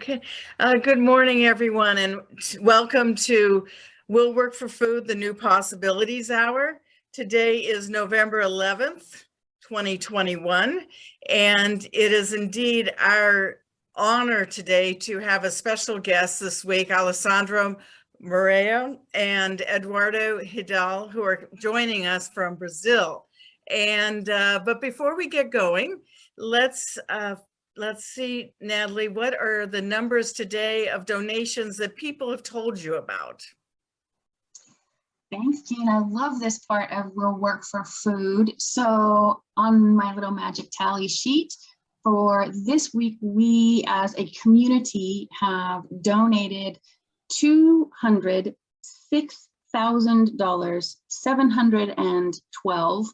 Okay. Good morning, everyone, and welcome to We'll Work for Food, the New Possibilities Hour. Today is November 11th, 2021, and it is indeed our honor today to have a special guest this week, Alessandra Mourão and Eduardo Hidal, who are joining us from Brazil. And but before we get going, let's see, Natalie, what are the numbers today of donations that people have told you about? Thanks, Jean. I love this part of We'll Work for Food. So on my little magic tally sheet for this week, we as a community have donated $206,712,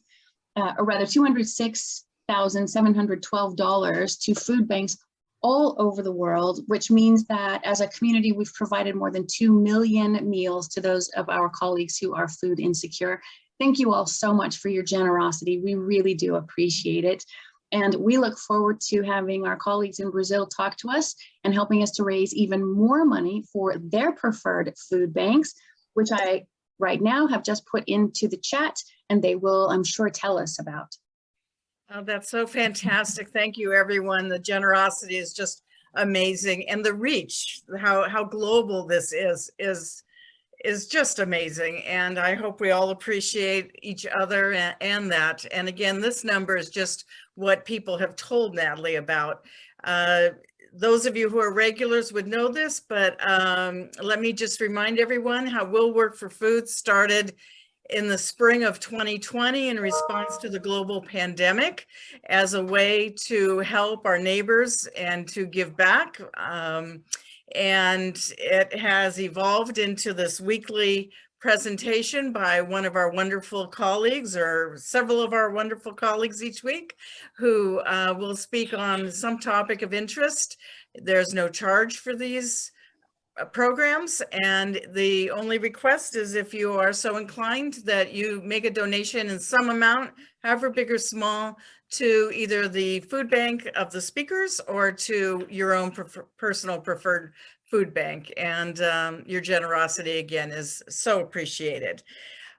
or rather $206,712 to food banks all over the world, which means that as a community, we've provided more than 2 million meals to those of our colleagues who are food insecure. Thank you all so much for your generosity. We really do appreciate it. And we look forward to having our colleagues in Brazil talk to us and helping us to raise even more money for their preferred food banks, which I right now have just put into the chat, and they will, I'm sure, tell us about. Oh, that's so fantastic. Thank you, everyone. The generosity is just amazing. And the reach, how global this is just amazing. And I hope we all appreciate each other and that. And again, this number is just what people have told Natalie about. Those of you who are regulars would know this, but let me just remind everyone how We'll Work for Food started in the spring of 2020 in response to the global pandemic as a way to help our neighbors and to give back. And it has evolved into this weekly presentation by one of our wonderful colleagues, or several of our wonderful colleagues each week, who will speak on some topic of interest. There's no charge for these programs, and the only request is, if you are so inclined, that you make a donation in some amount, however big or small, to either the food bank of the speakers or to your own personal preferred food bank. And your generosity, again, is so appreciated.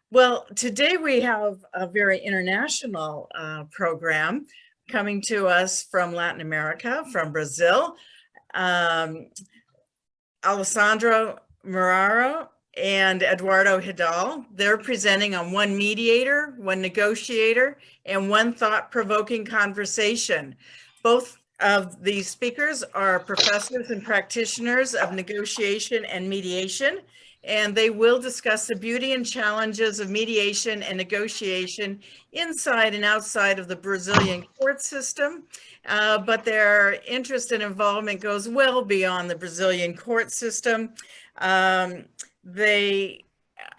Well, today we have a very international program coming to us from Latin America, from Brazil. Alessandra Mourão and Eduardo Hidal. They're presenting on one mediator, one negotiator, and one thought-provoking conversation. Both of these speakers are professors and practitioners of negotiation and mediation, and they will discuss the beauty and challenges of mediation and negotiation inside and outside of the Brazilian court system. But their interest and involvement goes well beyond the Brazilian court system. They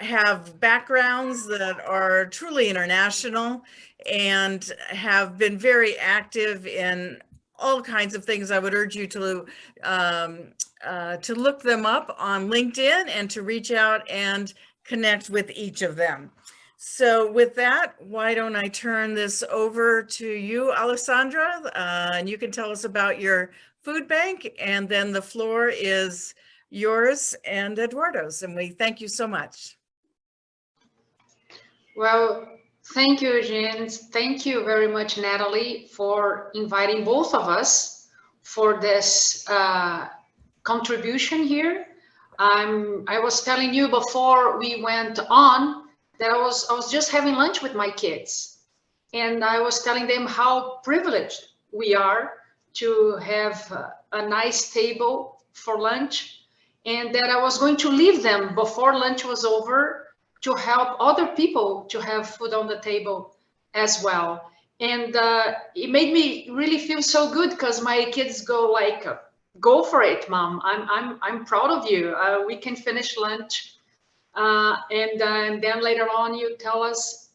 have backgrounds that are truly international and have been very active in all kinds of things. I would urge you to look them up on LinkedIn and to reach out and connect with each of them. So with that, why don't I turn this over to you, Alessandra, and you can tell us about your food bank, and then the floor is yours and Eduardo's, and we thank you so much. Well, thank you, Jean. Thank you very much, Natalie, for inviting both of us for this contribution here. I was telling you before we went on that I was just having lunch with my kids, and I was telling them how privileged we are to have a nice table for lunch, and that I was going to leave them before lunch was over to help other people to have food on the table as well. And it made me really feel so good, because my kids go like, "Go for it, Mom. I'm proud of you. We can finish lunch." And then later on, you tell us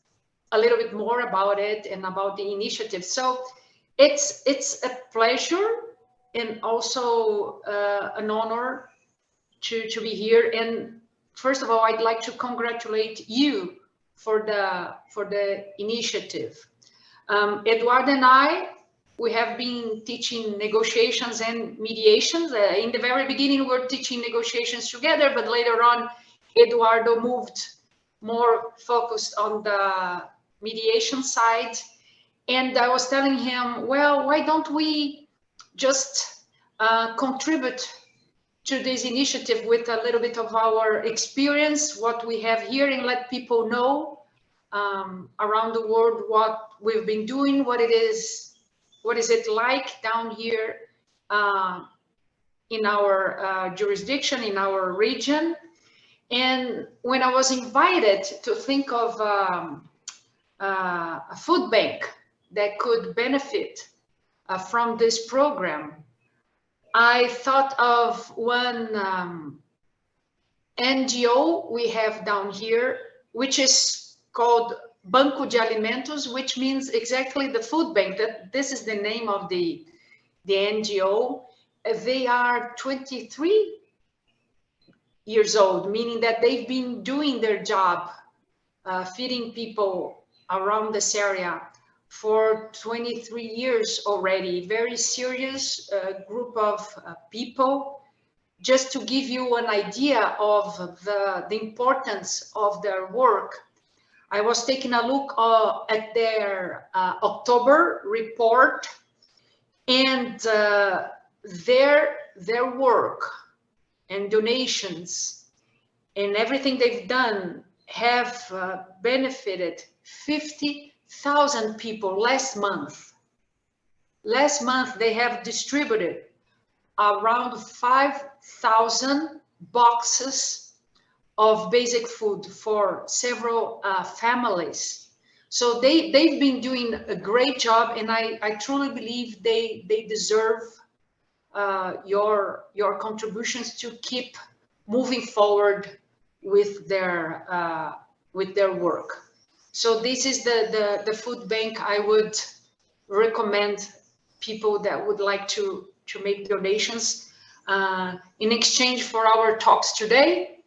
a little bit more about it and about the initiative. So it's a pleasure and also an honor to be here. And first of all, I'd like to congratulate you for the initiative. Eduardo and I we have been teaching negotiations and mediations. In the very beginning, we were teaching negotiations together, but later on, Eduardo moved more focused on the mediation side. And I was telling him, well, why don't we just contribute to this initiative with a little bit of our experience, what we have here, and let people know around the world what we've been doing, what is it like down here in our jurisdiction, in our region. And when I was invited to think of a food bank that could benefit from this program, I thought of one NGO we have down here, which is called Banco de Alimentos, which means exactly the food bank. That this is the name of the NGO. They are 23 years old, meaning that they've been doing their job, feeding people around this area for 23 years already. Very serious group of people. Just to give you an idea of the importance of their work, I was taking a look at their October report, and their work and donations and everything they've done have benefited 50,000 people last month. Last month, they have distributed around 5,000 boxes of basic food for several families. So they've been doing a great job, and I truly believe they deserve your contributions to keep moving forward with their work. So this is the food bank I would recommend people that would like to make donations in exchange for our talks today.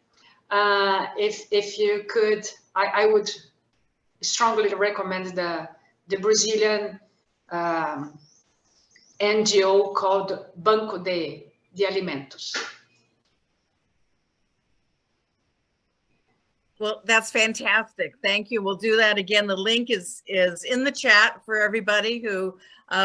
If you could, I would strongly recommend the Brazilian NGO called Banco de Alimentos. Well, that's fantastic. Thank you. We'll do that again. The link is in the chat for everybody who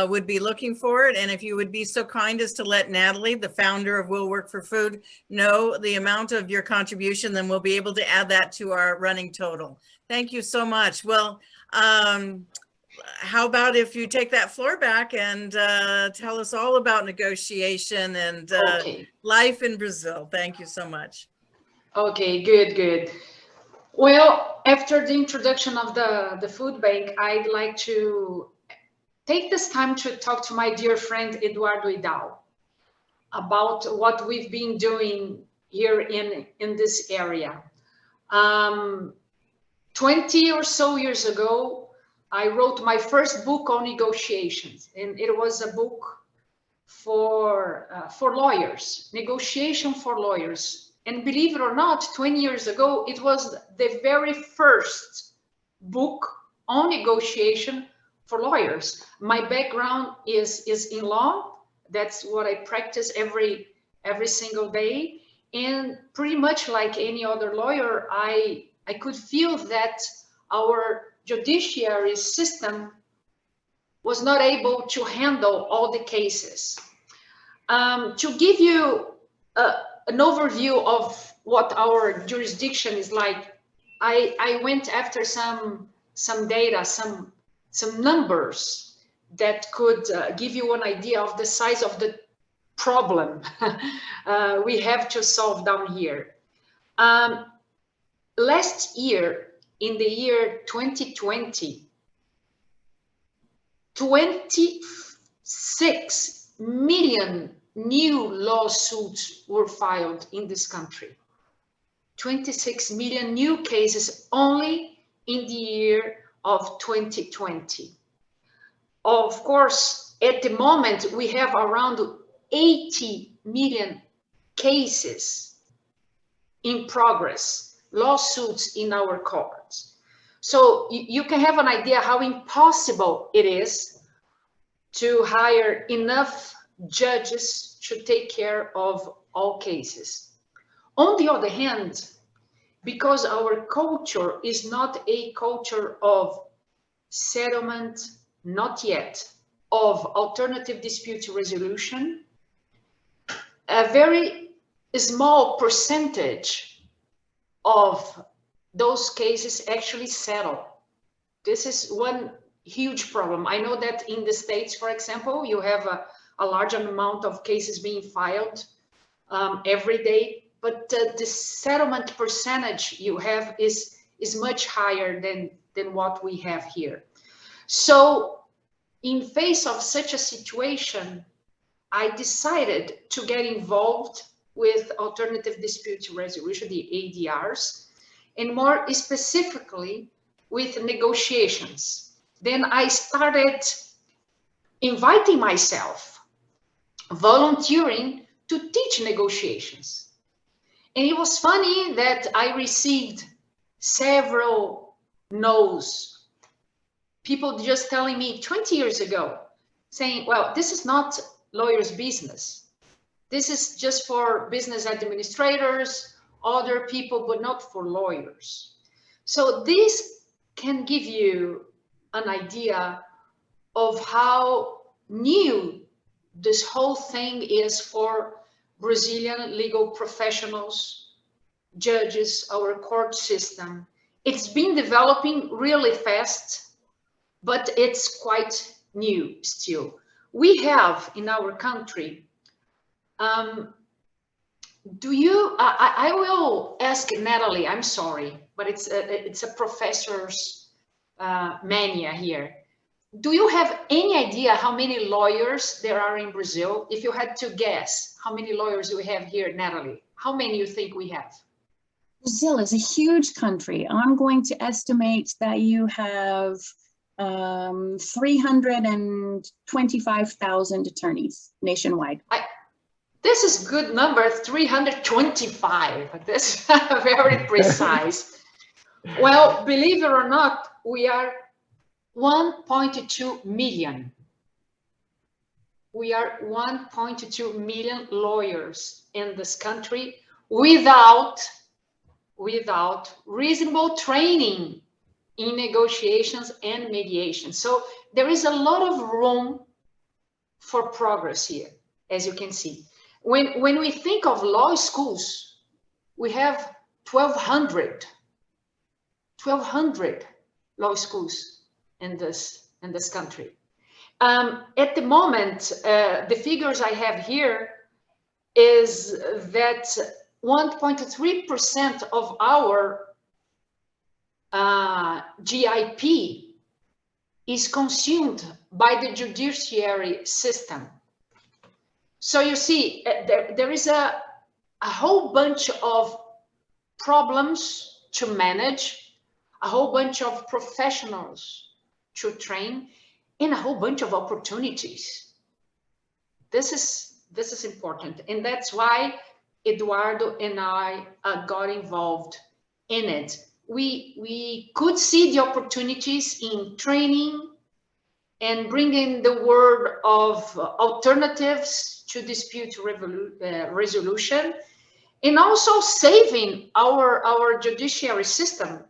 would be looking for it. And if you would be so kind as to let Natalie, the founder of We'll Work for Food, know the amount of your contribution, then we'll be able to add that to our running total. Thank you so much. Well, how about if you take that floor back and tell us all about negotiation and life in Brazil. Thank you so much. Okay, good. Well, after the introduction of the food bank, I'd like to take this time to talk to my dear friend Eduardo Hidal about what we've been doing here in this area. 20 or so years ago, I wrote my first book on negotiations, and it was a book for lawyers, negotiation for lawyers. And believe it or not, 20 years ago, it was the very first book on negotiation for lawyers. My background is in law. That's what I practice every single day. And pretty much like any other lawyer, I could feel that our judiciary system was not able to handle all the cases. To give you an overview of what our jurisdiction is like, I went after some data, some numbers that could give you an idea of the size of the problem we have to solve down here. Last year, in the year 2020, 26 million new lawsuits were filed in this country. 26 million new cases only in the year of 2020. Of course, at the moment, we have around 80 million cases in progress, lawsuits in our courts. So you can have an idea how impossible it is to hire enough judges to take care of all cases. On the other hand, because our culture is not a culture of settlement, not yet, of alternative dispute resolution, a very small percentage of those cases actually settle. This is one huge problem. I know that in the States, for example, you have a large amount of cases being filed every day, but the settlement percentage you have is much higher than what we have here. So in face of such a situation, I decided to get involved with alternative dispute resolution, the ADRs, and more specifically with negotiations. Then I started inviting myself, volunteering to teach negotiations. And it was funny that I received several no's. People just telling me 20 years ago, saying, well, this is not lawyers' business. This is just for business administrators, other people, but not for lawyers. So this can give you an idea of how new this whole thing is for Brazilian legal professionals, judges, our court system. It's been developing really fast, but it's quite new still. We have in our country, I will ask Natalie, I'm sorry, but it's a professor's mania here. Do you have any idea how many lawyers there are in Brazil? If you had to guess how many lawyers we have here, Natalie, how many you think we have? Brazil is a huge country. I'm going to estimate that you have 325,000 attorneys nationwide. This is good number, 325. This is very precise. Well, believe it or not, we are 1.2 million. We are 1.2 million lawyers in this country without reasonable training in negotiations and mediation. So there is a lot of room for progress here, as you can see. When we think of law schools, we have 1,200 law schools in this country. At the moment, the figures I have here is that 1.3% of our GIP is consumed by the judiciary system. So you see, there is a whole bunch of problems to manage, a whole bunch of professionals to train, and a whole bunch of opportunities. This is important, and that's why Eduardo and I got involved in it. We could see the opportunities in training and bringing the word of alternatives to dispute resolution, and also saving our judiciary system,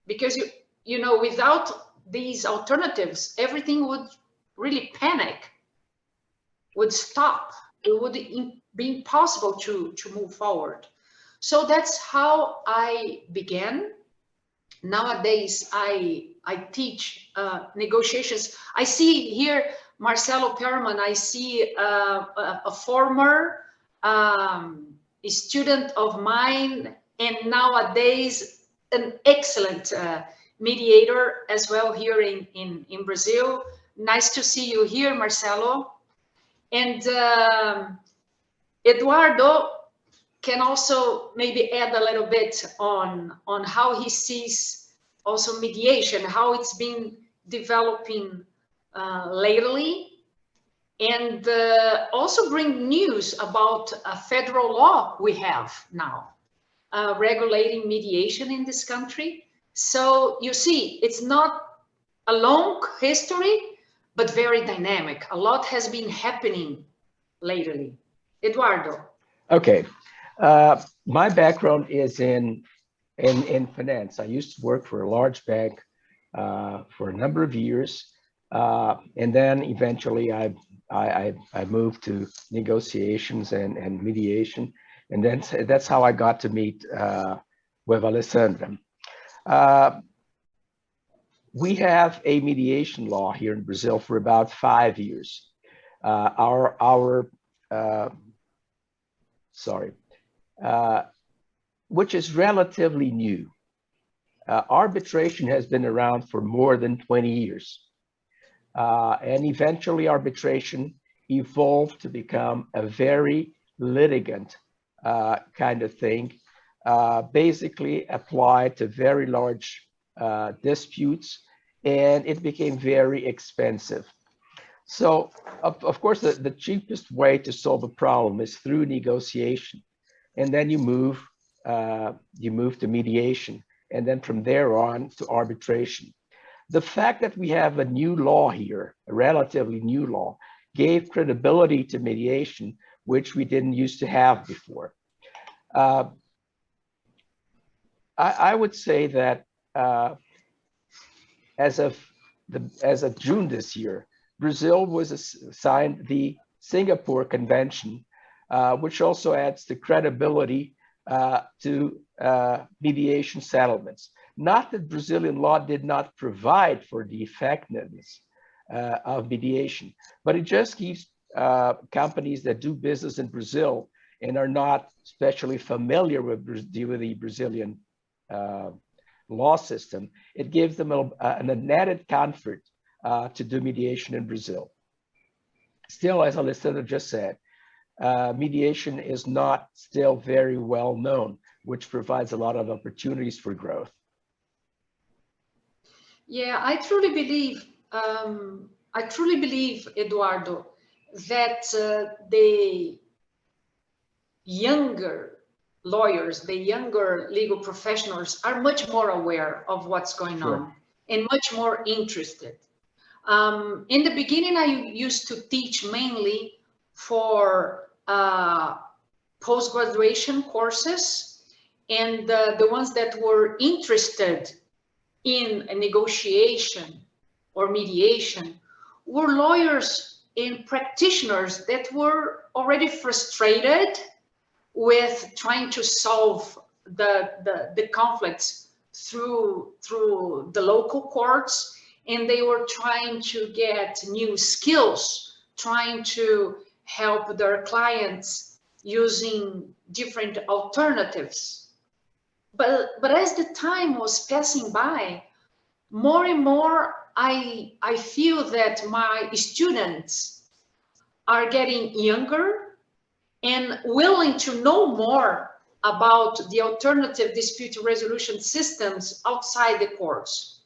because you know, without these alternatives, everything would really panic, would stop. It would be impossible to move forward. So that's how I began. Nowadays, I teach negotiations. I see here Marcelo Perman. I see a former student of mine, and nowadays an excellent mediator as well here in Brazil. Nice to see you here, Marcelo. And Eduardo can also maybe add a little bit on how he sees also mediation, how it's been developing lately, and also bring news about a federal law we have now regulating mediation in this country. So you see, it's not a long history, but very dynamic. A lot has been happening lately. Eduardo. Okay. My background is in finance. I used to work for a large bank for a number of years. And then eventually I moved to negotiations and mediation. And then that's how I got to meet with Alessandra. We have a mediation law here in Brazil for about 5 years. Which is relatively new. Arbitration has been around for more than 20 years. And eventually arbitration evolved to become a very litigant kind of thing, basically applied to very large disputes, and it became very expensive. So, of course, the cheapest way to solve a problem is through negotiation, and then you move to mediation, and then from there on to arbitration. The fact that we have a new law here, a relatively new law, gave credibility to mediation, which we didn't used to have before. I would say that as of June this year, Brazil was signed the Singapore Convention, which also adds the credibility to mediation settlements. Not that Brazilian law did not provide for the effectiveness of mediation, but it just gives companies that do business in Brazil and are not especially familiar with the Brazilian law system, it gives them an added comfort to do mediation in Brazil. Still, as Alessandra just said, mediation is not still very well known, which provides a lot of opportunities for growth. Yeah, I truly believe, Eduardo, that the younger lawyers, the younger legal professionals are much more aware of what's going on and much more interested. In the beginning, I used to teach mainly for post-graduation courses, and the ones that were interested in a negotiation or mediation were lawyers and practitioners that were already frustrated with trying to solve the conflicts through the local courts, and they were trying to get new skills, trying to help their clients using different alternatives. But as the time was passing by, more and more I feel that my students are getting younger and willing to know more about the alternative dispute resolution systems outside the courts.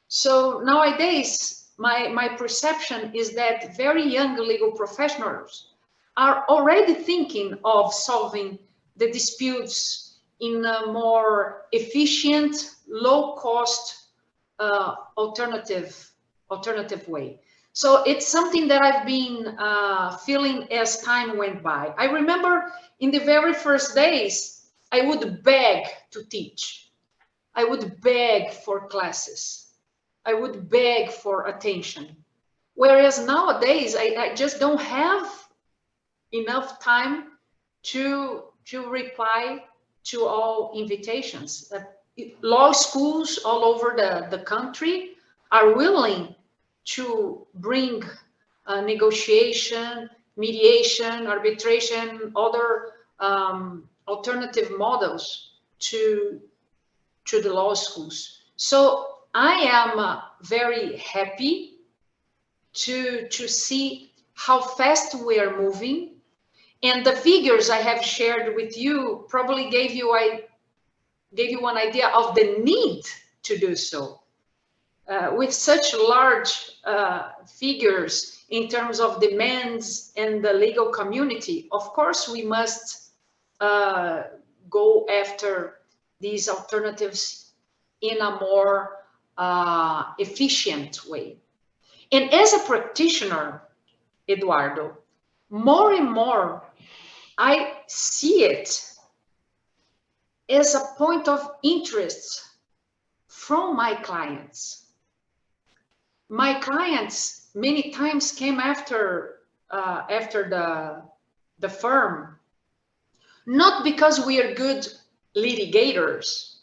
So nowadays, my perception is that very young legal professionals are already thinking of solving the disputes in a more efficient, low-cost, alternative way. So it's something that I've been feeling as time went by. I remember in the very first days, I would beg to teach. I would beg for classes. I would beg for attention. Whereas nowadays, I just don't have enough time to reply to all invitations. Law schools all over the country are willing to bring negotiation, mediation, arbitration, other alternative models to the law schools. So I am very happy to see how fast we are moving. And the figures I have shared with you probably gave you an idea of the need to do so. With such large figures in terms of demands and the legal community, of course, we must go after these alternatives in a more efficient way. And as a practitioner, Eduardo, more and more, I see it as a point of interest from my clients. My clients many times came after the firm, not because we are good litigators,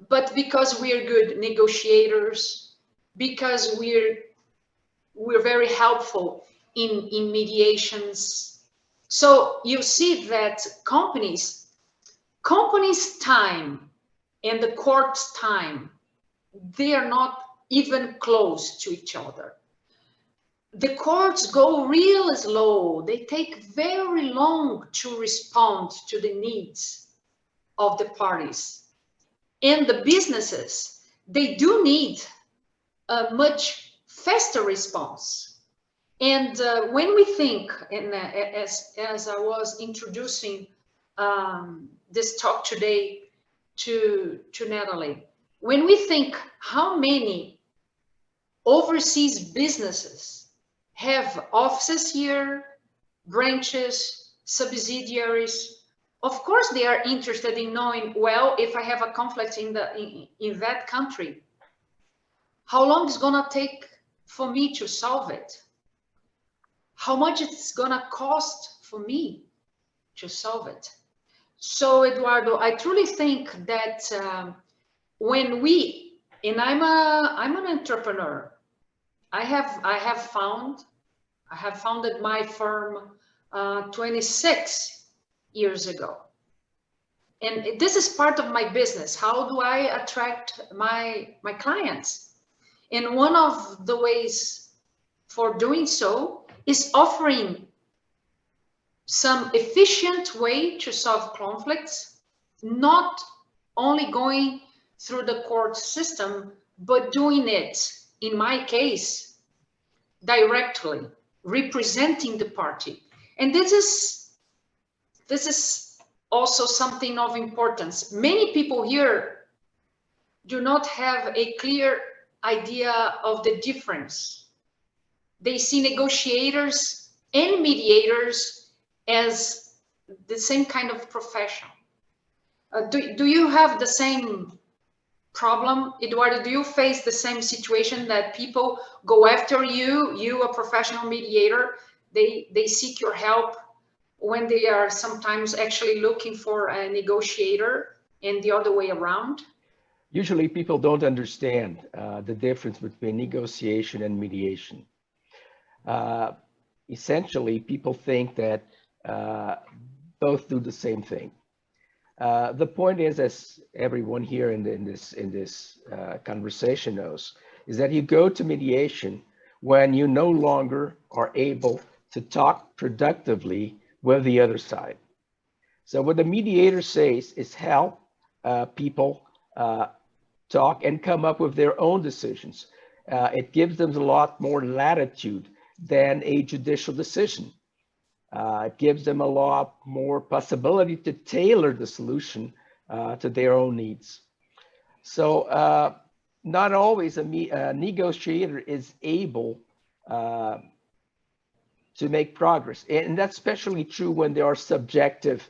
but because we are good negotiators, because we're very helpful in mediations. So you see that companies' time and the court's time, they are not even close to each other. The courts go real slow. They take very long to respond to the needs of the parties. And the businesses, they do need a much faster response. And when we think, and as I was introducing this talk today to Natalie, when we think how many overseas businesses have offices here, branches, subsidiaries, of course they are interested in knowing, well, if I have a conflict in that country, how long it's gonna take for me to solve it? How much it's gonna cost for me to solve it? So Eduardo, I truly think that when we, and I'm an entrepreneur, I have founded my firm 26 years ago. And this is part of my business. How do I attract my clients? And one of the ways for doing so is offering some efficient way to solve conflicts, not only going through the court system, but doing it, in my case, directly, representing the party. And this is also something of importance. Many people here do not have a clear idea of the difference. They see negotiators and mediators as the same kind of profession. Do you have the same problem, Eduardo? Do you face the same situation that people go after you, a professional mediator, they seek your help when they are sometimes actually looking for a negotiator, and the other way around? Usually people don't understand the difference between negotiation and mediation. Essentially, people think that both do the same thing. The point is, as everyone here in this conversation knows, is that you go to mediation when you no longer are able to talk productively with the other side. So what the mediator says is help people talk and come up with their own decisions. It gives them a lot more latitude than a judicial decision. It gives them a lot more possibility to tailor the solution to their own needs. So not always a negotiator is able to make progress. And that's especially true when there are subjective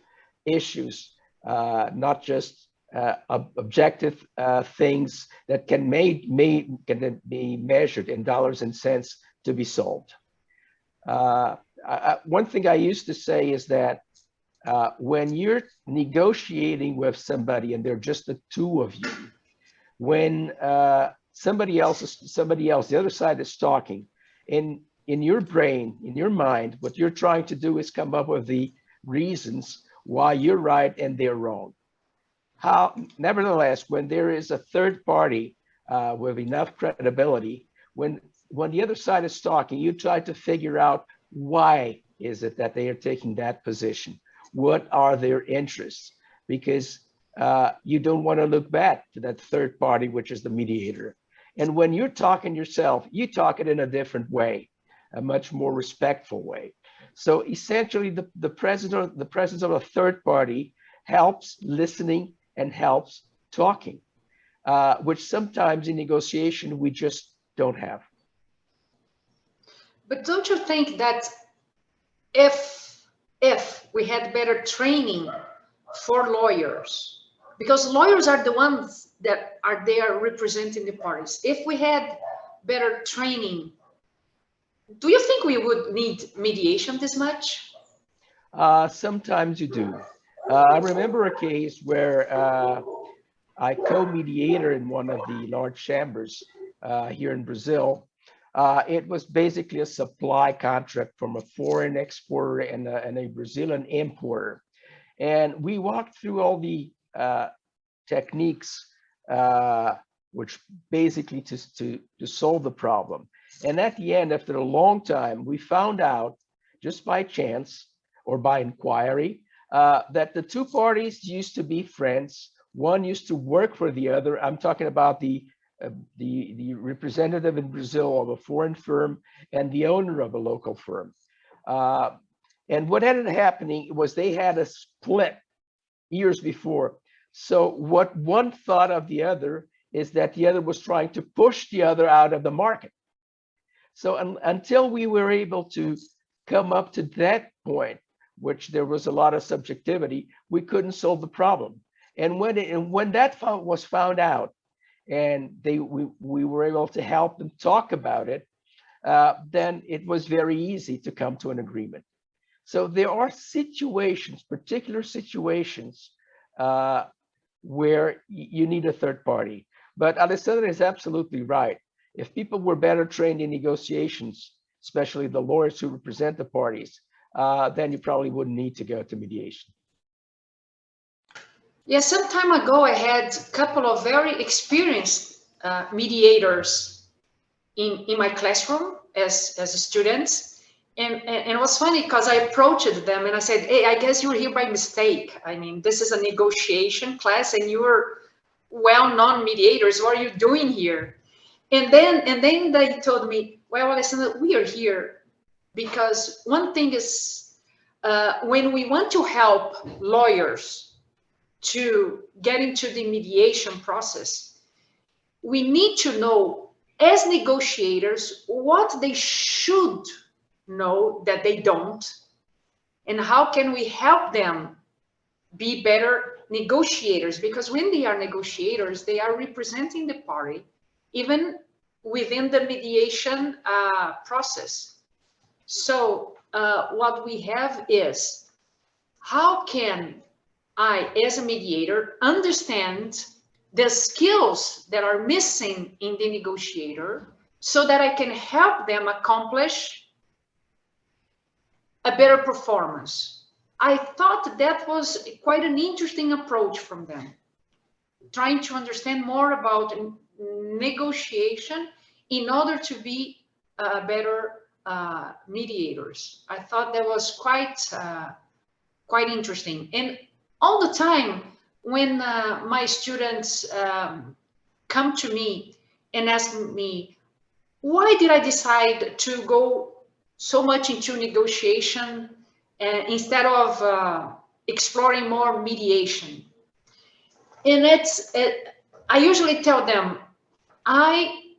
issues, not just objective things that can be measured in dollars and cents to be solved. One thing I used to say is that when you're negotiating with somebody and they're just the two of you, when somebody else, the other side is talking, in your brain, in your mind, what you're trying to do is come up with the reasons why you're right and they're wrong. Nevertheless, when there is a third party with enough credibility, when the other side is talking, you try to figure out why is it that they are taking that position? What are their interests? Because you don't want to look bad to that third party, which is the mediator. And when you're talking yourself, you talk it in a different way, a much more respectful way. So essentially, the presence of a third party helps listening and helps talking, which sometimes in negotiation we just don't have. But don't you think that if we had better training for lawyers, because lawyers are the ones that are there representing the parties, if we had better training, do you think we would need mediation this much? Sometimes you do. I remember a case where I co-mediator in one of the large chambers here in Brazil. It was basically a supply contract from a foreign exporter and a Brazilian importer. And we walked through all the techniques, which basically to solve the problem. And at the end, after a long time, we found out, just by chance or by inquiry, that the two parties used to be friends. One used to work for the other. I'm talking about the representative in Brazil of a foreign firm and the owner of a local firm. And what ended up happening was they had a split years before. So what one thought of the other is that the other was trying to push the other out of the market. So until we were able to come up to that point, which there was a lot of subjectivity, we couldn't solve the problem. And when that was found out, and we were able to help them talk about it, then it was very easy to come to an agreement. So there are situations, particular situations, where you need a third party. But Alessandra is absolutely right. If people were better trained in negotiations, especially the lawyers who represent the parties, then you probably wouldn't need to go to mediation. Yeah, some time ago, I had a couple of very experienced mediators in my classroom as students. And it was funny because I approached them and I said, hey, I guess you're here by mistake. I mean, this is a negotiation class and you're well-known mediators. What are you doing here? And then they told me, well, Alessandra, we are here because one thing is when we want to help lawyers to get into the mediation process, we need to know as negotiators what they should know that they don't, and how can we help them be better negotiators, because when they are negotiators, they are representing the party, even within the mediation process. So what we have is, how can I, as a mediator, understand the skills that are missing in the negotiator so that I can help them accomplish a better performance? I thought that was quite an interesting approach from them, trying to understand more about negotiation in order to be better mediators. I thought that was quite interesting. And all the time when my students come to me and ask me, why did I decide to go so much into negotiation instead of exploring more mediation? And I usually tell them, I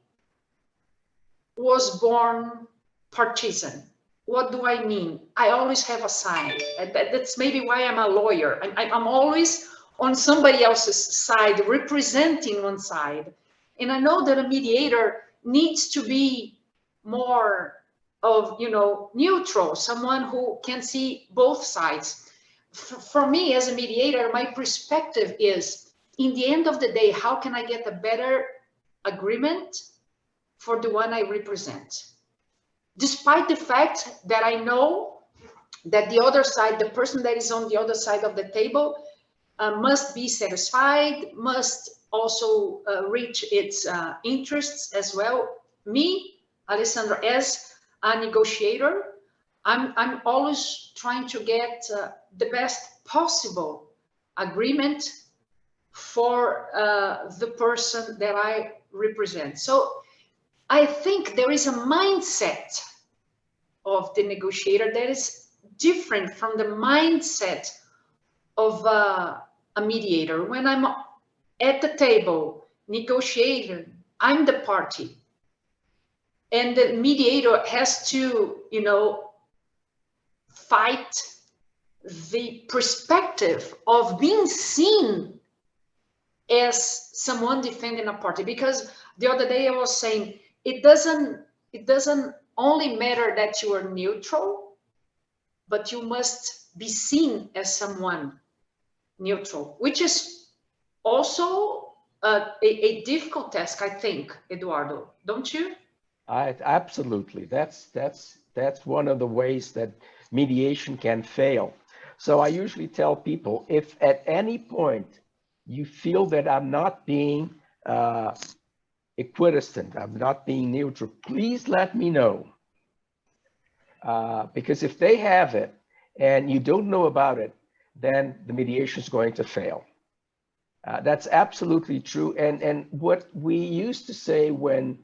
was born partisan. What do I mean? I always have a side. That's maybe why I'm a lawyer. I'm always on somebody else's side, representing one side. And I know that a mediator needs to be more of, neutral, someone who can see both sides. For me as a mediator, my perspective is, in the end of the day, how can I get a better agreement for the one I represent? Despite the fact that I know that the other side, the person that is on the other side of the table, must be satisfied, must also reach its interests as well. Me, Alessandra, as a negotiator, I'm always trying to get the best possible agreement for the person that I represent. So I think there is a mindset of the negotiator that is different from the mindset of a mediator. When I'm at the table negotiating, I'm the party. And the mediator has to, you know, fight the perspective of being seen as someone defending a party. Because the other day I was saying, it doesn't only matter that you are neutral, but you must be seen as someone neutral, which is also a difficult task, I think, Eduardo, don't you? Absolutely. That's one of the ways that mediation can fail. So I usually tell people, if at any point you feel that I'm not being equidistant, I'm not being neutral, please let me know. Because if they have it and you don't know about it, then the mediation is going to fail. That's absolutely true. And what we used to say when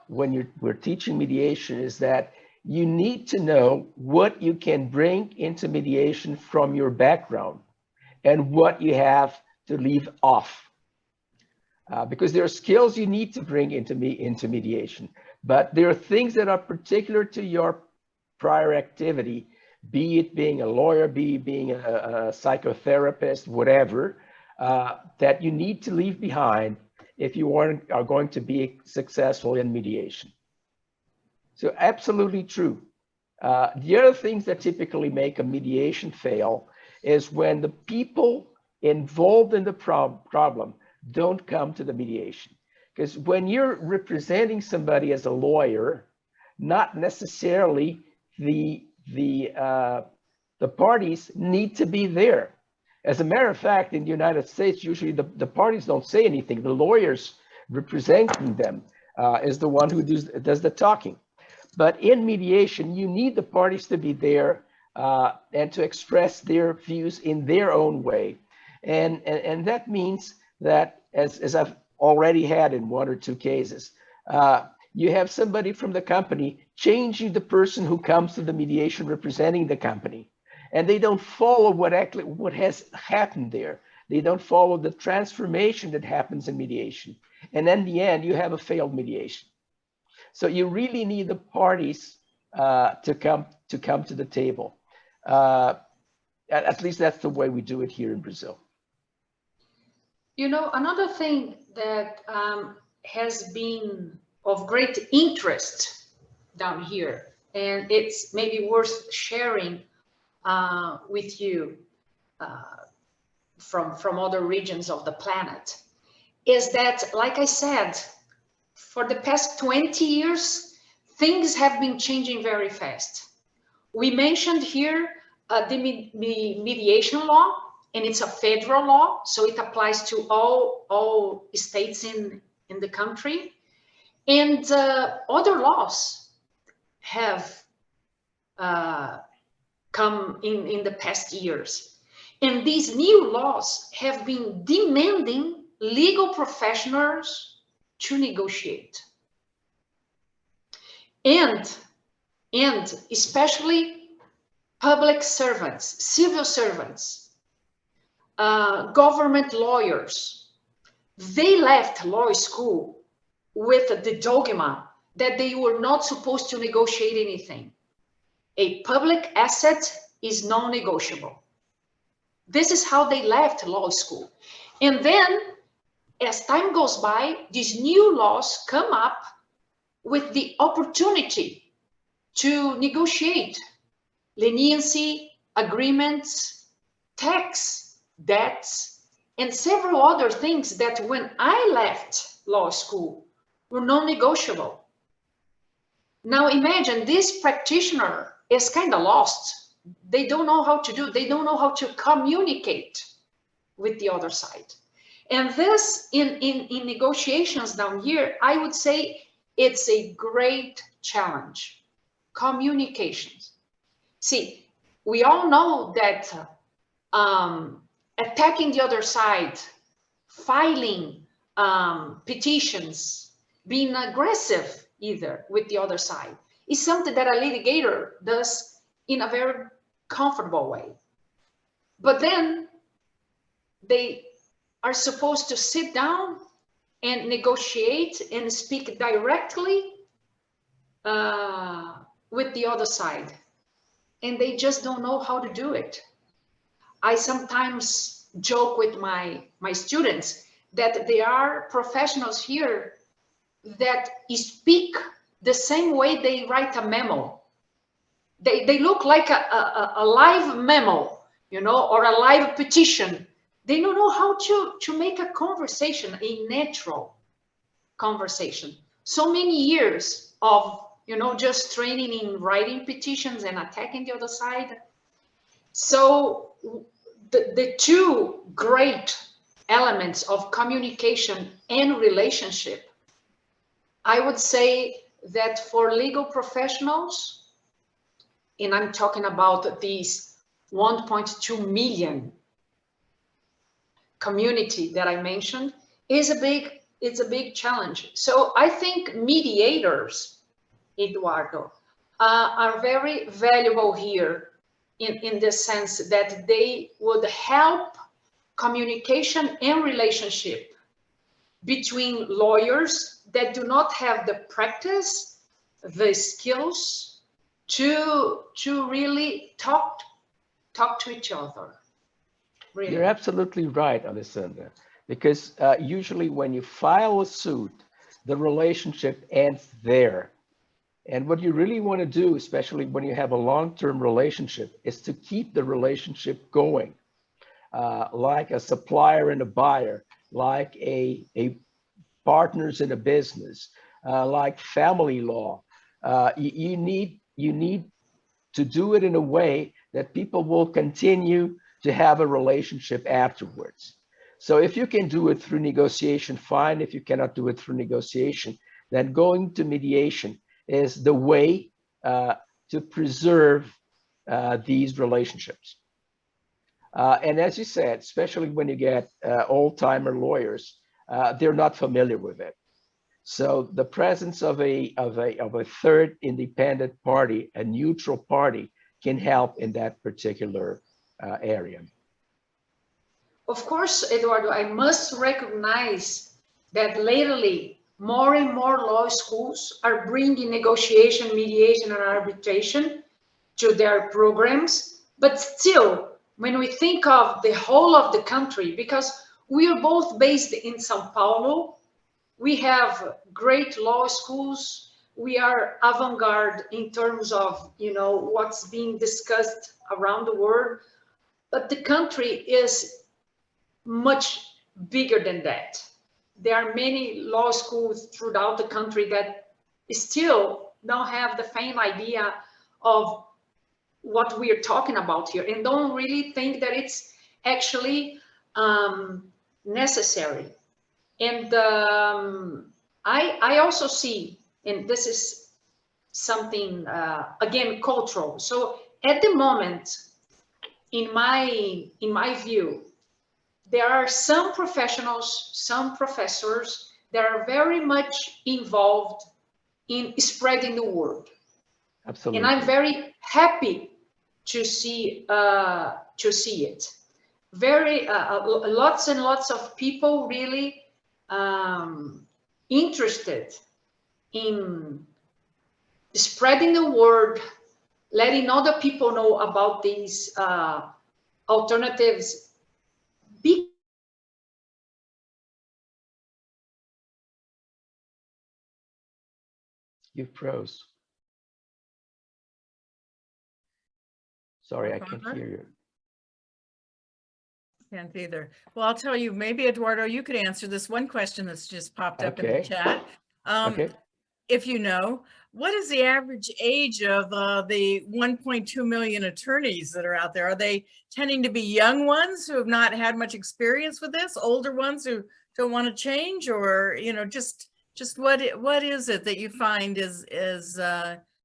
we're teaching mediation is that you need to know what you can bring into mediation from your background and what you have to leave off. Because there are skills you need to bring into mediation, but there are things that are particular to your prior activity, be it being a lawyer, be it being a psychotherapist, whatever, that you need to leave behind if you are going to be successful in mediation. So absolutely true. The other things that typically make a mediation fail is when the people involved in the problem don't come to the mediation. Because when you're representing somebody as a lawyer, not necessarily the parties need to be there. As a matter of fact, in the United States, usually the parties don't say anything. The lawyers representing them is the one who does the talking. But in mediation, you need the parties to be there and to express their views in their own way. And that means that, as I've already had in one or two cases, you have somebody from the company changing the person who comes to the mediation representing the company. And they don't follow what has happened there. They don't follow the transformation that happens in mediation. And in the end, you have a failed mediation. So you really need the parties to come to the table. At least that's the way we do it here in Brazil. You know, another thing that has been of great interest down here, and it's maybe worth sharing with you from other regions of the planet, is that, like I said, for the past 20 years, things have been changing very fast. We mentioned here the mediation law, and it's a federal law, so it applies to all states in the country. And other laws have come in the past years. And these new laws have been demanding legal professionals to negotiate. And especially public servants, civil servants, government lawyers, they left law school with the dogma that they were not supposed to negotiate anything. A public asset is non-negotiable. This is how they left law school. And then, as time goes by, these new laws come up with the opportunity to negotiate leniency, agreements, tax, debts, and several other things that when I left law school were non-negotiable. Now imagine this practitioner is kind of lost. They don't know how to do, they don't know how to communicate with the other side. And this in negotiations down here, I would say it's a great challenge. Communications. See, we all know that attacking the other side, filing petitions, being aggressive either with the other side is something that a litigator does in a very comfortable way. But then they are supposed to sit down and negotiate and speak directly with the other side, and they just don't know how to do it. I sometimes joke with my students that there are professionals here that speak the same way they write a memo. They look like a live memo, you know, or a live petition. They don't know how to make a conversation, a natural conversation. So many years of, you know, just training in writing petitions and attacking the other side. So the two great elements of communication and relationship, I would say that for legal professionals, and I'm talking about these 1.2 million community that I mentioned, it's a big challenge. So I think mediators, Eduardo, are very valuable here in the sense that they would help communication and relationship between lawyers that do not have the practice, the skills to really talk to each other. Really. You're absolutely right, Alessandra, because usually when you file a suit, the relationship ends there. And what you really want to do, especially when you have a long-term relationship, is to keep the relationship going, like a supplier and a buyer, like a partners in a business, like family law. You need to do it in a way that people will continue to have a relationship afterwards. So if you can do it through negotiation, fine. If you cannot do it through negotiation, then going to mediation is the way to preserve these relationships. And as you said, especially when you get old-timer lawyers, they're not familiar with it. So the presence of a third independent party, a neutral party, can help in that particular area. Of course, Eduardo, I must recognize that lately more and more law schools are bringing negotiation, mediation, and arbitration to their programs. But still, when we think of the whole of the country, because we are both based in São Paulo, we have great law schools. We are avant-garde in terms of, you know, what's being discussed around the world. But the country is much bigger than that. There are many law schools throughout the country that still don't have the same idea of what we are talking about here and don't really think that it's actually necessary. And I also see, and this is something, again, cultural. So at the moment, in my view, there are some professionals, some professors that are very much involved in spreading the word. Absolutely. And I'm very happy to see it. Very lots and lots of people really interested in spreading the word, letting other people know about these alternatives. You froze. Sorry, I can't hear you. Can't either. Well, I'll tell you, maybe Eduardo, you could answer this one question that's just popped up in the chat. If you know, what is the average age of the 1.2 million attorneys that are out there? Are they tending to be young ones who have not had much experience with this, older ones who don't want to change, or, you know, just what is it that you find is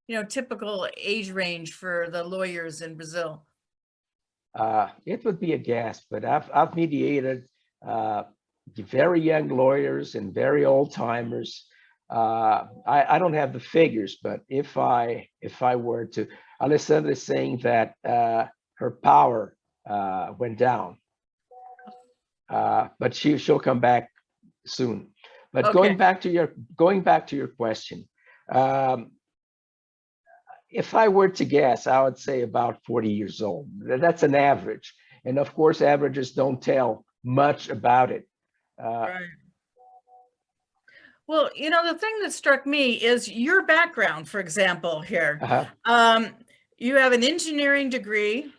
you know, typical age range for the lawyers in Brazil? It would be a guess, but I've mediated very young lawyers and very old timers. I don't have the figures, but if I were to, Alessandra is saying that her power went down, but she'll come back soon. But going back to your question, if I were to guess, I would say about 40 years old. That's an average. And of course, averages don't tell much about it. Right. Well, you know, the thing that struck me is your background, for example, here. You have an engineering degree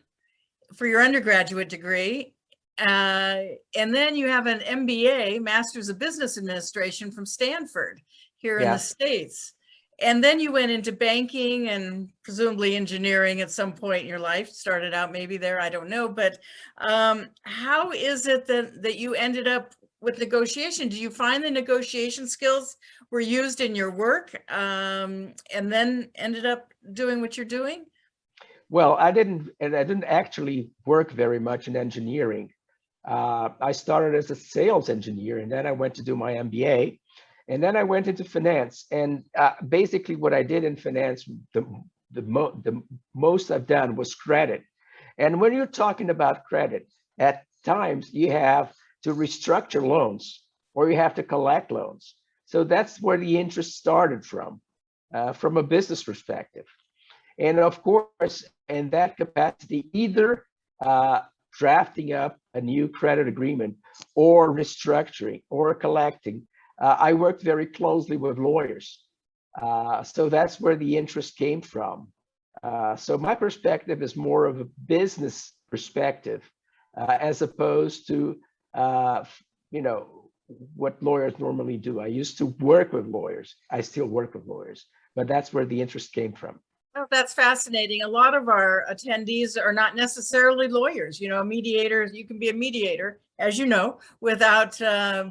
for your undergraduate degree, and then you have an MBA, Master's of Business Administration from Stanford here in the States. And then you went into banking and presumably engineering at some point in your life, started out maybe there, I don't know. But how is it that you ended up with negotiation? Do you find the negotiation skills were used in your work and then ended up doing what you're doing? Well, I didn't actually work very much in engineering. I started as a sales engineer, and then I went to do my MBA, and then I went into finance. And basically what I did in finance, the most I've done was credit. And when you're talking about credit, at times you have to restructure loans or you have to collect loans. So that's where the interest started from a business perspective. And of course, in that capacity, either drafting up a new credit agreement or restructuring or collecting, I worked very closely with lawyers. So that's where the interest came from. So my perspective is more of a business perspective as opposed to you know, what lawyers normally do. I used to work with lawyers. I still work with lawyers, but that's where the interest came from. Oh, that's fascinating. A lot of our attendees are not necessarily lawyers. You know, mediators, you can be a mediator, as you know, without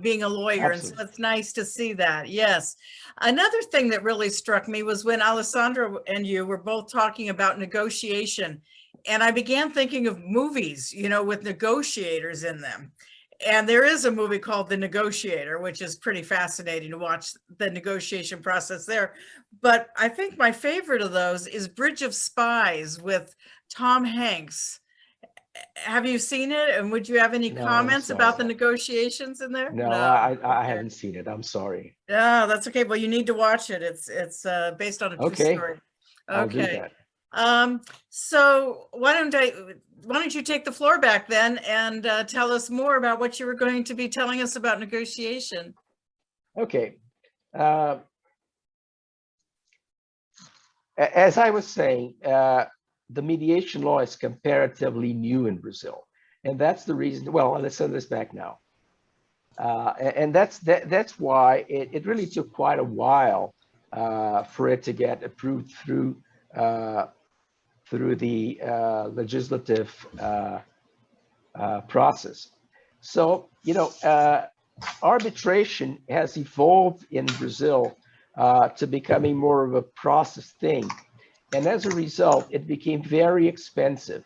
being a lawyer. Absolutely. And so it's nice to see that. Yes. Another thing that really struck me was when Alessandra and you were both talking about negotiation. And I began thinking of movies, you know, with negotiators in them. And there is a movie called The Negotiator, which is pretty fascinating to watch the negotiation process there. But I think my favorite of those is Bridge of Spies with Tom Hanks. Have you seen it? And would you have any comments about the negotiations in there? No, I haven't seen it. I'm sorry. Yeah, that's okay. Well, you need to watch it. It's based on a true story. I'll do that. So why don't you take the floor back then and tell us more about what you were going to be telling us about negotiation. Okay. As I was saying, the mediation law is comparatively new in Brazil, and that's the reason. Well, Alessandra's back now, and that's why it really took quite a while for it to get approved through the legislative process. So, you know, arbitration has evolved in Brazil to becoming more of a process thing. And as a result, it became very expensive.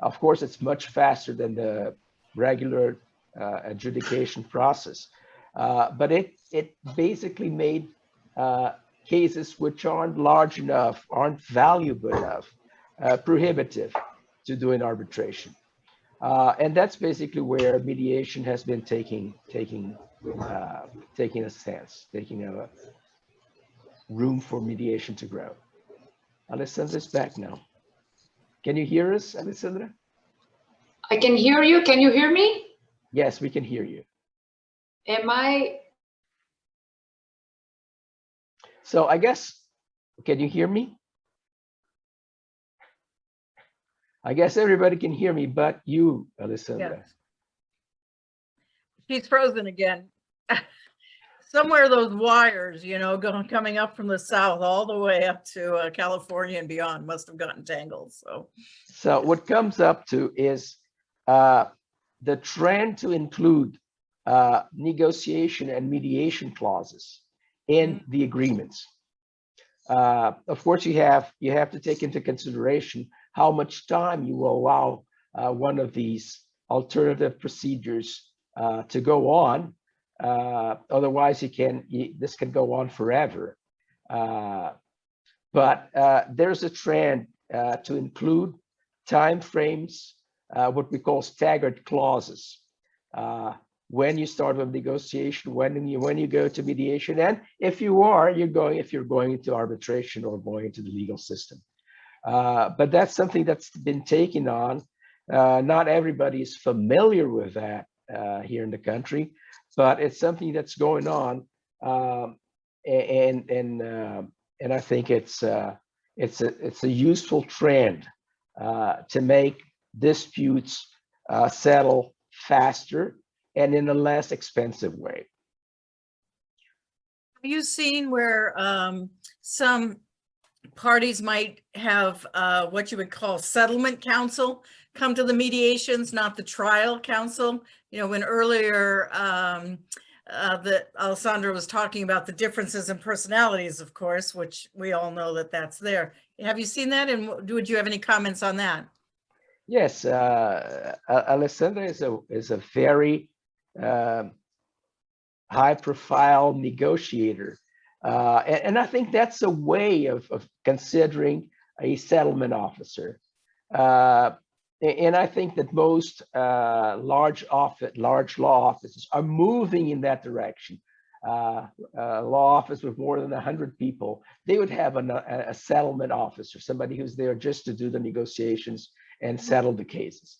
Of course, it's much faster than the regular adjudication process. But it basically made cases which aren't large enough, aren't valuable enough, prohibitive to do an arbitration. And that's basically where mediation has been taking a stance, taking a room for mediation to grow. Alessandra's back now. Can you hear us, Alessandra? I can hear you. Can you hear me? Yes, we can hear you. Am I? So I guess, can you hear me? I guess everybody can hear me, but you, Alessandra. Yes. She's frozen again. Somewhere those wires, you know, coming up from the south all the way up to California and beyond must have gotten tangled. So what comes up to is the trend to include negotiation and mediation clauses in the agreements. Of course, you have to take into consideration how much time you will allow one of these alternative procedures to go on. Otherwise, this can go on forever. But there's a trend to include time frames, what we call staggered clauses. When you start with negotiation, when you go to mediation, and if you're going into arbitration or going into the legal system. But that's something that's been taken on. Not everybody is familiar with that here in the country, but it's something that's going on, and I think it's a useful trend to make disputes settle faster and in a less expensive way. Have you seen where some parties might have what you would call settlement counsel come to the mediations, not the trial counsel? You know, when earlier that Alessandra was talking about the differences in personalities, of course, which we all know that that's there. Have you seen that? And would you have any comments on that? Yes, Alessandra is a very high-profile negotiator, and I think that's a way of considering a settlement officer. And I think that most large law offices are moving in that direction. A law office with more than 100 people, they would have a settlement officer, somebody who's there just to do the negotiations and settle the cases.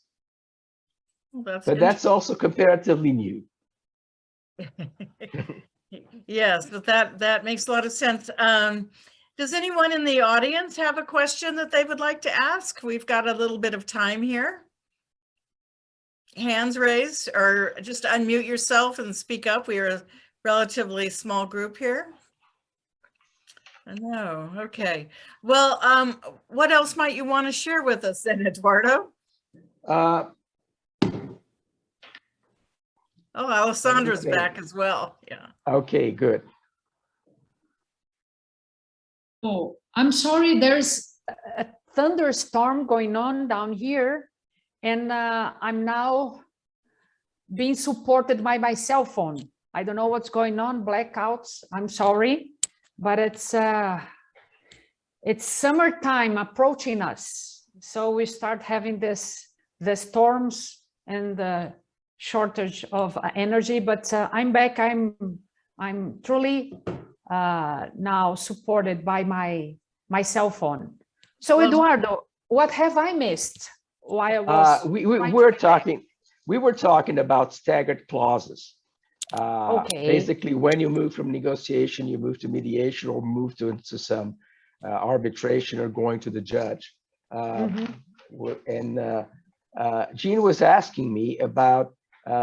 But that's also comparatively new. Yes, but that makes a lot of sense. Does anyone in the audience have a question that they would like to ask? We've got a little bit of time here. Hands raised, or just unmute yourself and speak up. We are a relatively small group here. No, okay. Well, what else might you want to share with us then, Eduardo? Oh, Alessandra's back as well. Yeah. Okay, good. Oh, I'm sorry, there's a thunderstorm going on down here, and I'm now being supported by my cell phone. I don't know what's going on, blackouts, I'm sorry, but it's summertime approaching us. So we start having the storms and the shortage of energy, but I'm back. I'm truly now supported by my cell phone. So well, Eduardo, what have I missed while I was we were talking about staggered clauses. Okay. Basically, when you move from negotiation, you move to mediation or move into some arbitration or going to the judge. And Jean was asking me about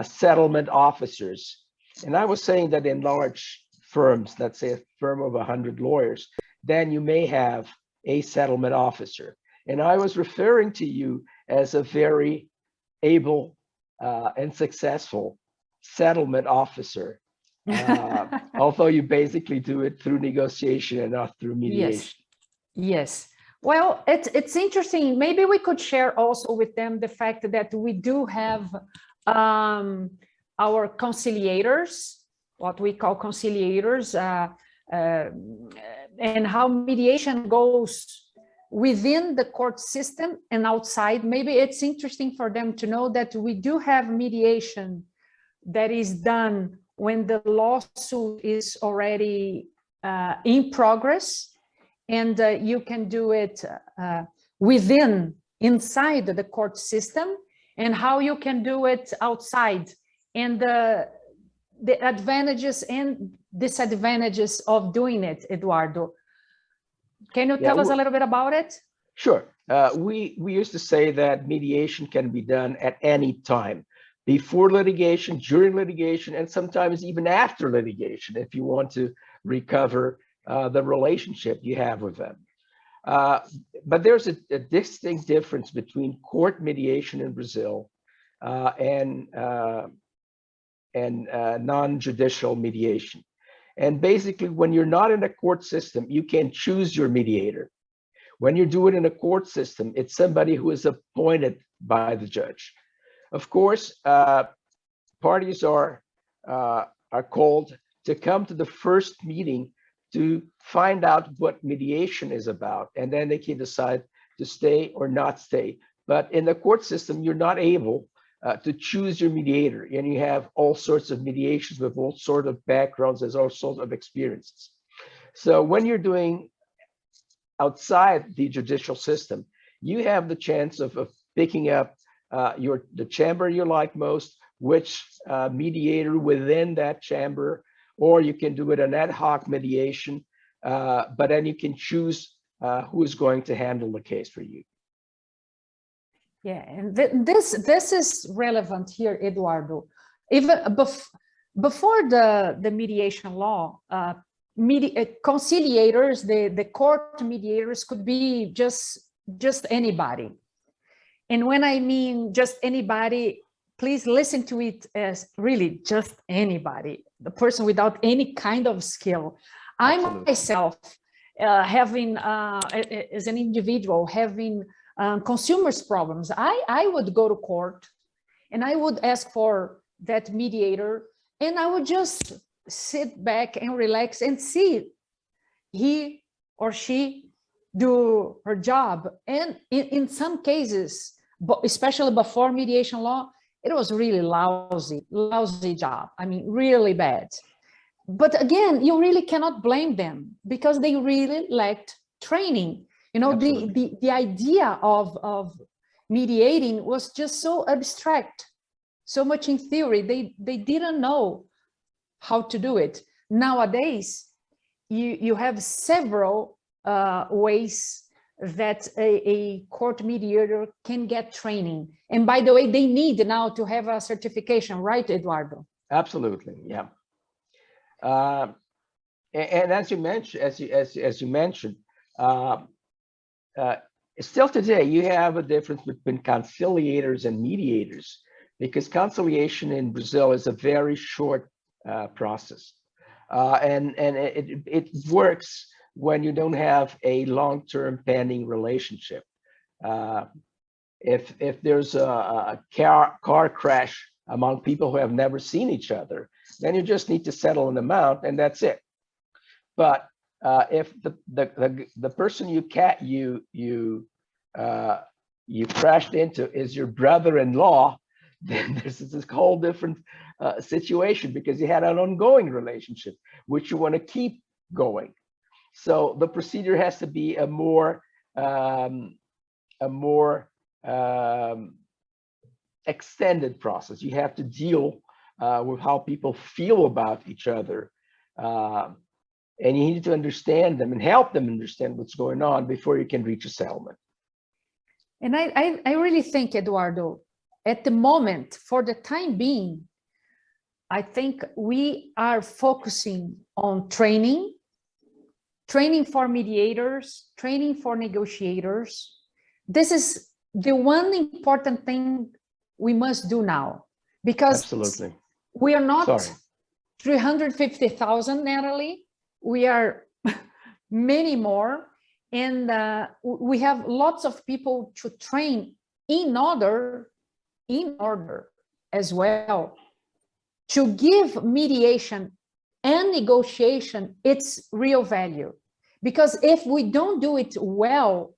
settlement officers. And I was saying that in large firms, let's say a firm of 100 lawyers, then you may have a settlement officer. And I was referring to you as a very able and successful settlement officer, although you basically do it through negotiation and not through mediation. Yes. Well, it's interesting. Maybe we could share also with them the fact that we do have our conciliators, what we call conciliators, and how mediation goes within the court system and outside. Maybe it's interesting for them to know that we do have mediation that is done when the lawsuit is already in progress, and you can do it inside the court system, and how you can do it outside, and the advantages and disadvantages of doing it, Eduardo. Can you tell us a little bit about it? Sure. We used to say that mediation can be done at any time, before litigation, during litigation, and sometimes even after litigation, if you want to recover the relationship you have with them. But there's a distinct difference between court mediation in Brazil and non-judicial mediation. And basically, when you're not in a court system, you can choose your mediator. When you do it in a court system, it's somebody who is appointed by the judge. Of course, parties are called to come to the first meeting to find out what mediation is about, and then they can decide to stay or not stay. But in the court system, you're not able to choose your mediator, and you have all sorts of mediations with all sorts of backgrounds, there's all sorts of experiences. So when you're doing outside the judicial system, you have the chance of picking up the chamber you like most, which mediator within that chamber, or you can do it an ad hoc mediation, but then you can choose who is going to handle the case for you. Yeah, and this is relevant here, Eduardo. Even before the mediation law, conciliators, the court mediators could be just anybody. And when I mean just anybody, please listen to it as really just anybody, the person without any kind of skill. Absolutely. I myself, having as an individual, having consumers problems, I would go to court and I would ask for that mediator, and I would just sit back and relax and see he or she do her job. And in some cases, especially before mediation law, it was really lousy job. I mean, really bad. But again, you really cannot blame them because they really lacked training. You know, the idea of mediating was just so abstract, so much in theory. They didn't know how to do it. Nowadays, you have several ways that a court mediator can get training. And by the way, they need now to have a certification, right, Eduardo? Absolutely, yeah. And as you mentioned, still today, you have a difference between conciliators and mediators, because conciliation in Brazil is a very short process. And it works when you don't have a long-term pending relationship. If there's a car crash among people who have never seen each other, then you just need to settle an amount and that's it. But if the person you crashed into is your brother-in-law, then there's this whole different situation, because you had an ongoing relationship which you want to keep going. So the procedure has to be a more extended process. You have to deal with how people feel about each other, and you need to understand them and help them understand what's going on before you can reach a settlement. And I really think, Eduardo, at the moment, for the time being, I think we are focusing on training for mediators, training for negotiators. This is the one important thing we must do now, because Absolutely. We are not 350,000, Natalie. We are many more, and we have lots of people to train in order as well to give mediation and negotiation its real value. Because if we don't do it well,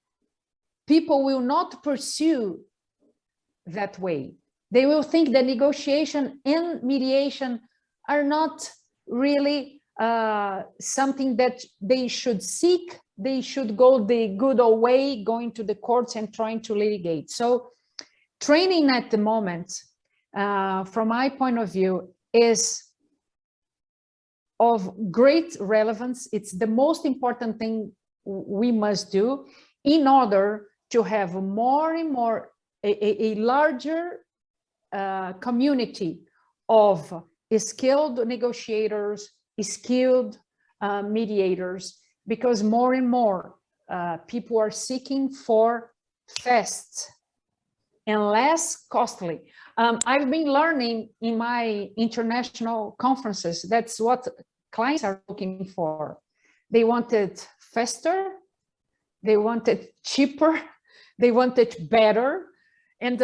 people will not pursue that way. They will think that negotiation and mediation are not really something that they should seek. They should go the good old way, going to the courts and trying to litigate. So training at the moment, from my point of view, is of great relevance. It's the most important thing we must do in order to have more and more a larger community of skilled negotiators, skilled mediators, because more and more people are seeking for fast and less costly. I've been learning in my international conferences, that's what clients are looking for. They want it faster, they want it cheaper, they want it better. And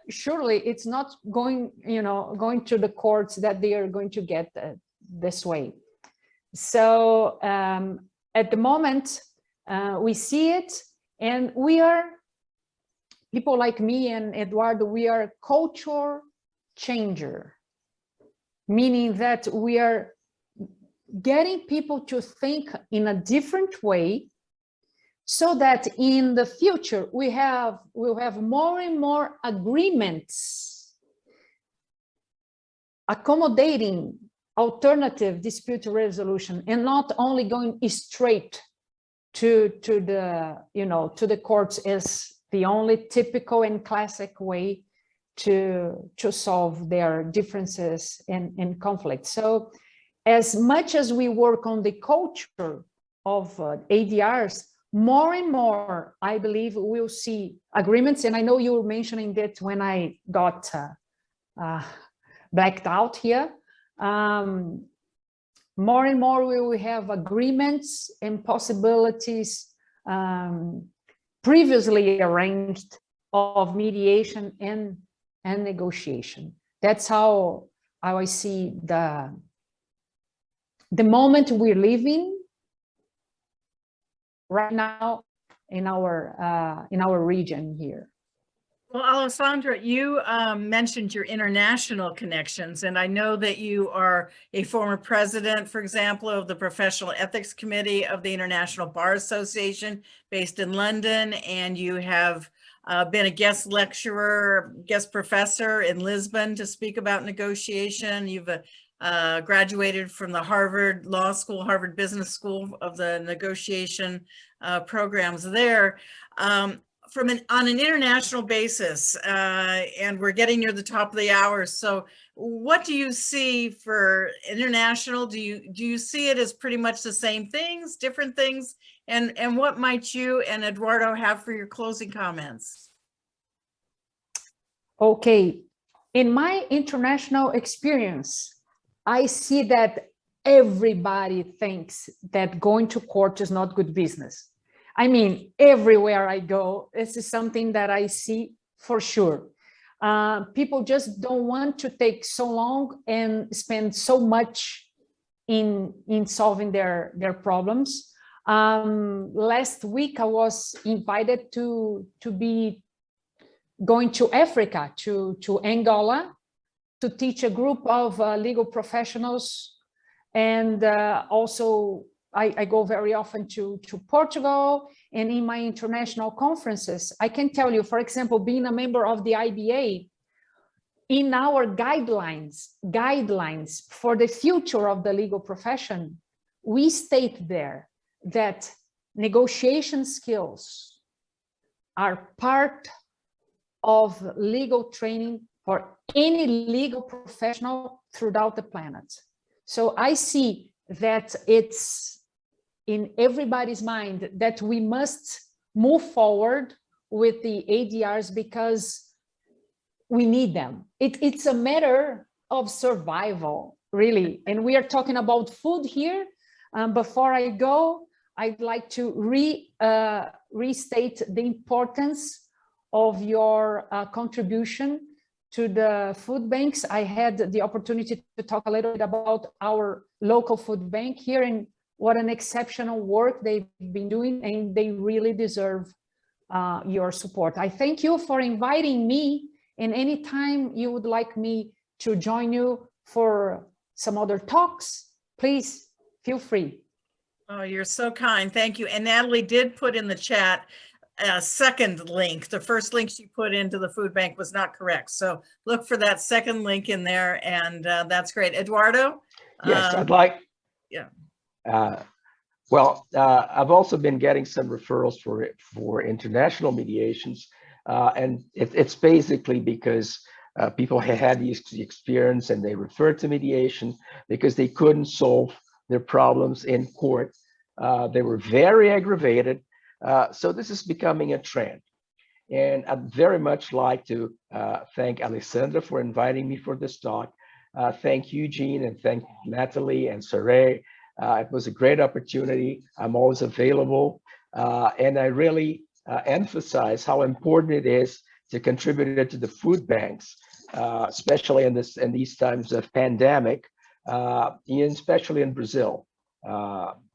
surely it's not going to the courts that they are going to get this way. So at the moment, we see it, and we are, people like me and Eduardo, we are a culture changer, meaning that we are getting people to think in a different way so that in the future we'll have more and more agreements accommodating alternative dispute resolution and not only going straight to the courts as the only typical and classic way to solve their differences and conflicts. So as much as we work on the culture of ADRs, more and more, I believe we'll see agreements. And I know you were mentioning that when I got blacked out here. More and more we will have agreements and possibilities previously arranged of mediation and negotiation. That's how I see the moment we're living right now in our region here. Well, Alessandra, you mentioned your international connections, and I know that you are a former president, for example, of the Professional Ethics Committee of the International Bar Association based in London, and you have been a guest lecturer, guest professor in Lisbon to speak about negotiation. You've graduated from the Harvard Law School, Harvard Business School of the negotiation programs there. On an international basis, and we're getting near the top of the hour. So what do you see for international? Do you see it as pretty much the same things, different things? And what might you and Eduardo have for your closing comments? Okay, in my international experience, I see that everybody thinks that going to court is not good business. I mean, everywhere I go, this is something that I see for sure. People just don't want to take so long and spend so much in solving their problems. Last week, I was invited to be going to Africa, to Angola, to teach a group of legal professionals. And also, I go very often to Portugal, and in my international conferences, I can tell you, for example, being a member of the IBA, in our guidelines for the future of the legal profession, we state there that negotiation skills are part of legal training for any legal professional throughout the planet. So I see that it's in everybody's mind that we must move forward with the ADRs because we need them. It's a matter of survival, really. And we are talking about food here. Before I go, I'd like to restate the importance of your contribution to the food banks. I had the opportunity to talk a little bit about our local food bank here and what an exceptional work they've been doing, and they really deserve your support. I thank you for inviting me, and anytime you would like me to join you for some other talks, please feel free. Oh, you're so kind. Thank you. And Natalie did put in the chat a second link. The first link she put into the food bank was not correct. So look for that second link in there, and that's great. Eduardo? Yes, I'd like. Yeah. I've also been getting some referrals for international mediations, and it's basically because people had the experience and they referred to mediation because they couldn't solve their problems in court. They were very aggravated. So this is becoming a trend. And I'd very much like to thank Alessandra for inviting me for this talk. Thank Eugene, and thank Natalie and Saray. It was a great opportunity. I'm always available. And I really emphasize how important it is to contribute to the food banks, especially in these times of pandemic, and especially in Brazil,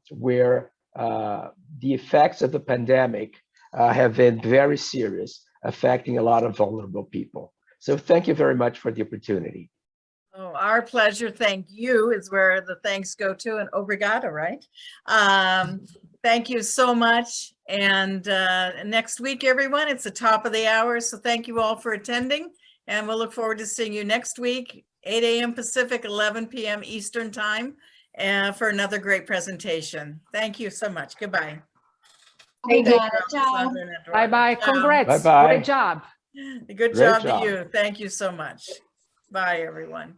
where the effects of the pandemic have been very serious, affecting a lot of vulnerable people. So thank you very much for the opportunity. Oh, our pleasure. Thank you is where the thanks go to, and obrigado, right? Thank you so much. And next week, everyone, it's the top of the hour. So thank you all for attending. And we'll look forward to seeing you next week, 8 a.m. Pacific, 11 p.m. Eastern time, for another great presentation. Thank you so much. Goodbye. Obrigada, tchau. Bye-bye. Ciao. Congrats. Bye-bye. Great job. Good Great job job. to you. Thank you so much. Bye, everyone.